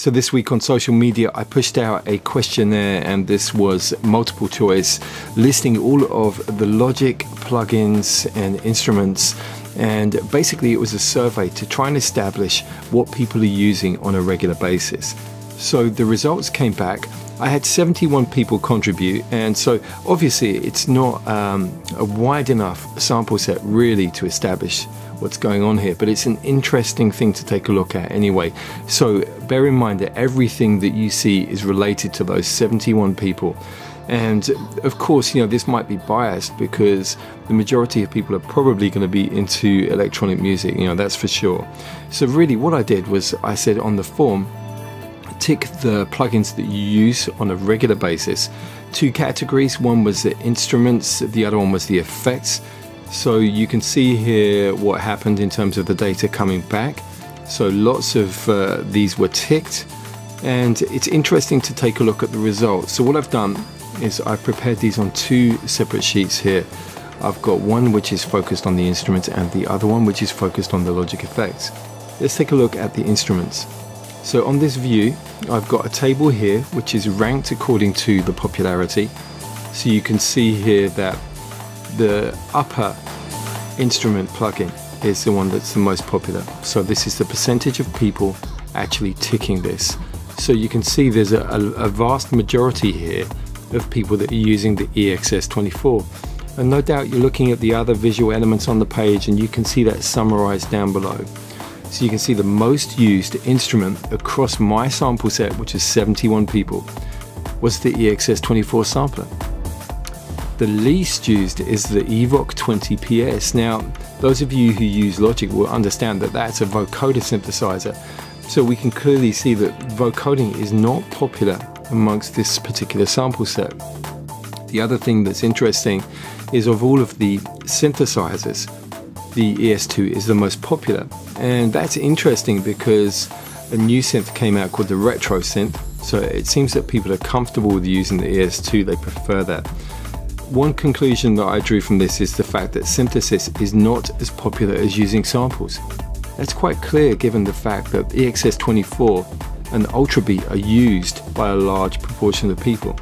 So this week on social media, I pushed out a questionnaire, and this was multiple choice, listing all of the Logic plugins and instruments. And basically it was a survey to try and establish what people are using on a regular basis. So the results came back. I had 71 people contribute, and so obviously it's not a wide enough sample set really to establish what's going on here, but it's an interesting thing to take a look at anyway. So bear in mind that everything that you see is related to those 71 people. And of course, you know, this might be biased because the majority of people are probably going to be into electronic music, you know, that's for sure. So really what I did was I said on the form, tick the plugins that you use on a regular basis. Two categories, one was the instruments, the other one was the effects. So you can see here what happened in terms of the data coming back. So lots of these were ticked, and it's interesting to take a look at the results. So what I've done is I've prepared these on two separate sheets here. I've got one which is focused on the instruments and the other one which is focused on the Logic effects. Let's take a look at the instruments. So on this view, I've got a table here which is ranked according to the popularity. So you can see here that the upper instrument plugin is the one that's the most popular. So this is the percentage of people actually ticking this. So you can see there's a vast majority here of people that are using the EXS24. And no doubt you're looking at the other visual elements on the page, and you can see that summarized down below. So you can see the most used instrument across my sample set, which is 71 people, was the EXS24 sampler. The least used is the Evoc 20 PS. Now, those of you who use Logic will understand that that's a vocoder synthesizer. So we can clearly see that vocoding is not popular amongst this particular sample set. The other thing that's interesting is of all of the synthesizers, the ES2 is the most popular. And that's interesting because a new synth came out called the Retro Synth. So it seems that people are comfortable with using the ES2, they prefer that. One conclusion that I drew from this is the fact that synthesis is not as popular as using samples. That's quite clear given the fact that EXS24 and Ultrabeat are used by a large proportion of people.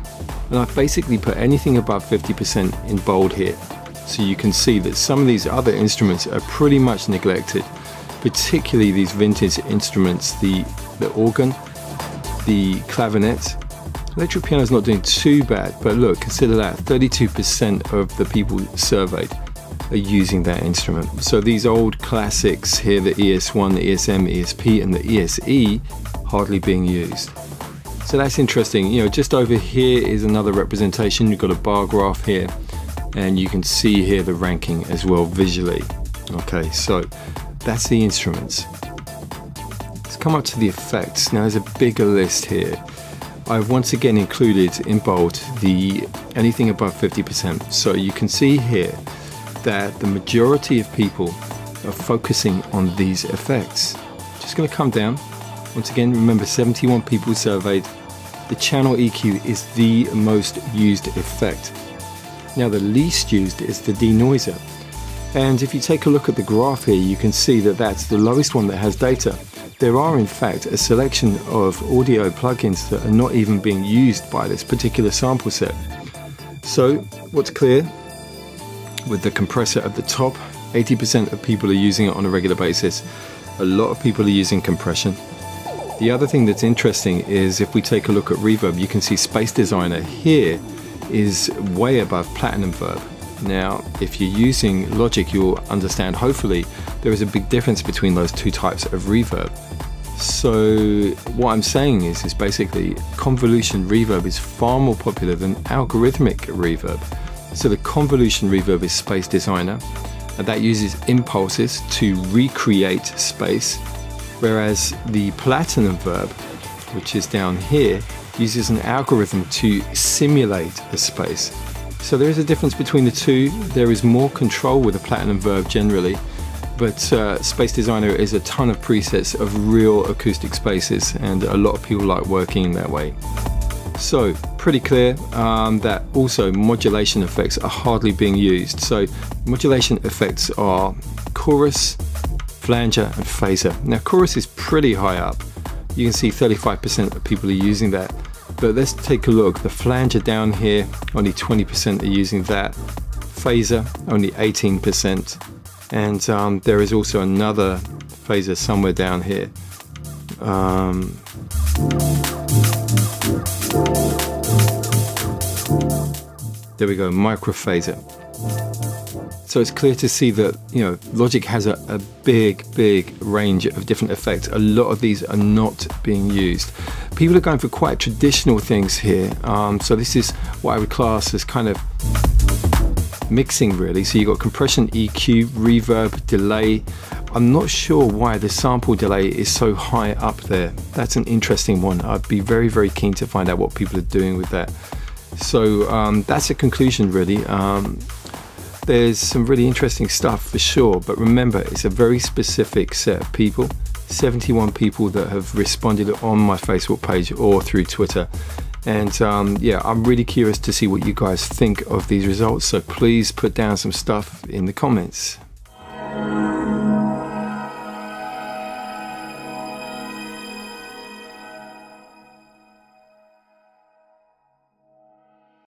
And I've basically put anything above 50% in bold here. So you can see that some of these other instruments are pretty much neglected, particularly these vintage instruments, the organ, the clavinet. Electric piano is not doing too bad, but look, consider that 32% of the people surveyed are using that instrument. So these old classics here, the ES1, the ESM, ESP, and the ESE, hardly being used. So that's interesting. You know, just over here is another representation. You've got a bar graph here, and you can see here the ranking as well visually. Okay, so that's the instruments. Let's come up to the effects. Now there's a bigger list here. I've once again included in bold the anything above 50%. So you can see here that the majority of people are focusing on these effects. Just going to come down. Once again, remember 71 people surveyed. The channel EQ is the most used effect. Now the least used is the denoiser. And if you take a look at the graph here, you can see that that's the lowest one that has data. There are in fact a selection of audio plugins that are not even being used by this particular sample set. So what's clear, with the compressor at the top, 80% of people are using it on a regular basis. A lot of people are using compression. The other thing that's interesting is if we take a look at reverb, you can see Space Designer here is way above Platinum Verb. Now, if you're using Logic, you'll understand, hopefully, there is a big difference between those two types of reverb. So what I'm saying is basically convolution reverb is far more popular than algorithmic reverb. So the convolution reverb is Space Designer, and that uses impulses to recreate space, whereas the Platinum Verb, which is down here, uses an algorithm to simulate a space. So there is a difference between the two. There is more control with a Platinum Verb generally, but Space Designer is a ton of presets of real acoustic spaces, and a lot of people like working that way. So pretty clear that also modulation effects are hardly being used. So modulation effects are chorus, flanger and phaser. Now chorus is pretty high up, you can see 35% of people are using that. But let's take a look. The flanger down here, only 20% are using that. Phaser, only 18%. And there is also another phaser somewhere down here. There we go, microphaser. So it's clear to see that, you know, Logic has a big range of different effects. A lot of these are not being used. People are going for quite traditional things here. So this is what I would class as kind of mixing, really. So you've got compression, EQ, reverb, delay. I'm not sure why the sample delay is so high up there. That's an interesting one. I'd be very keen to find out what people are doing with that. So that's a conclusion, really. There's some really interesting stuff for sure, but remember, it's a very specific set of people. 71 people that have responded on my Facebook page or through Twitter. And yeah, I'm really curious to see what you guys think of these results. So please put down some stuff in the comments.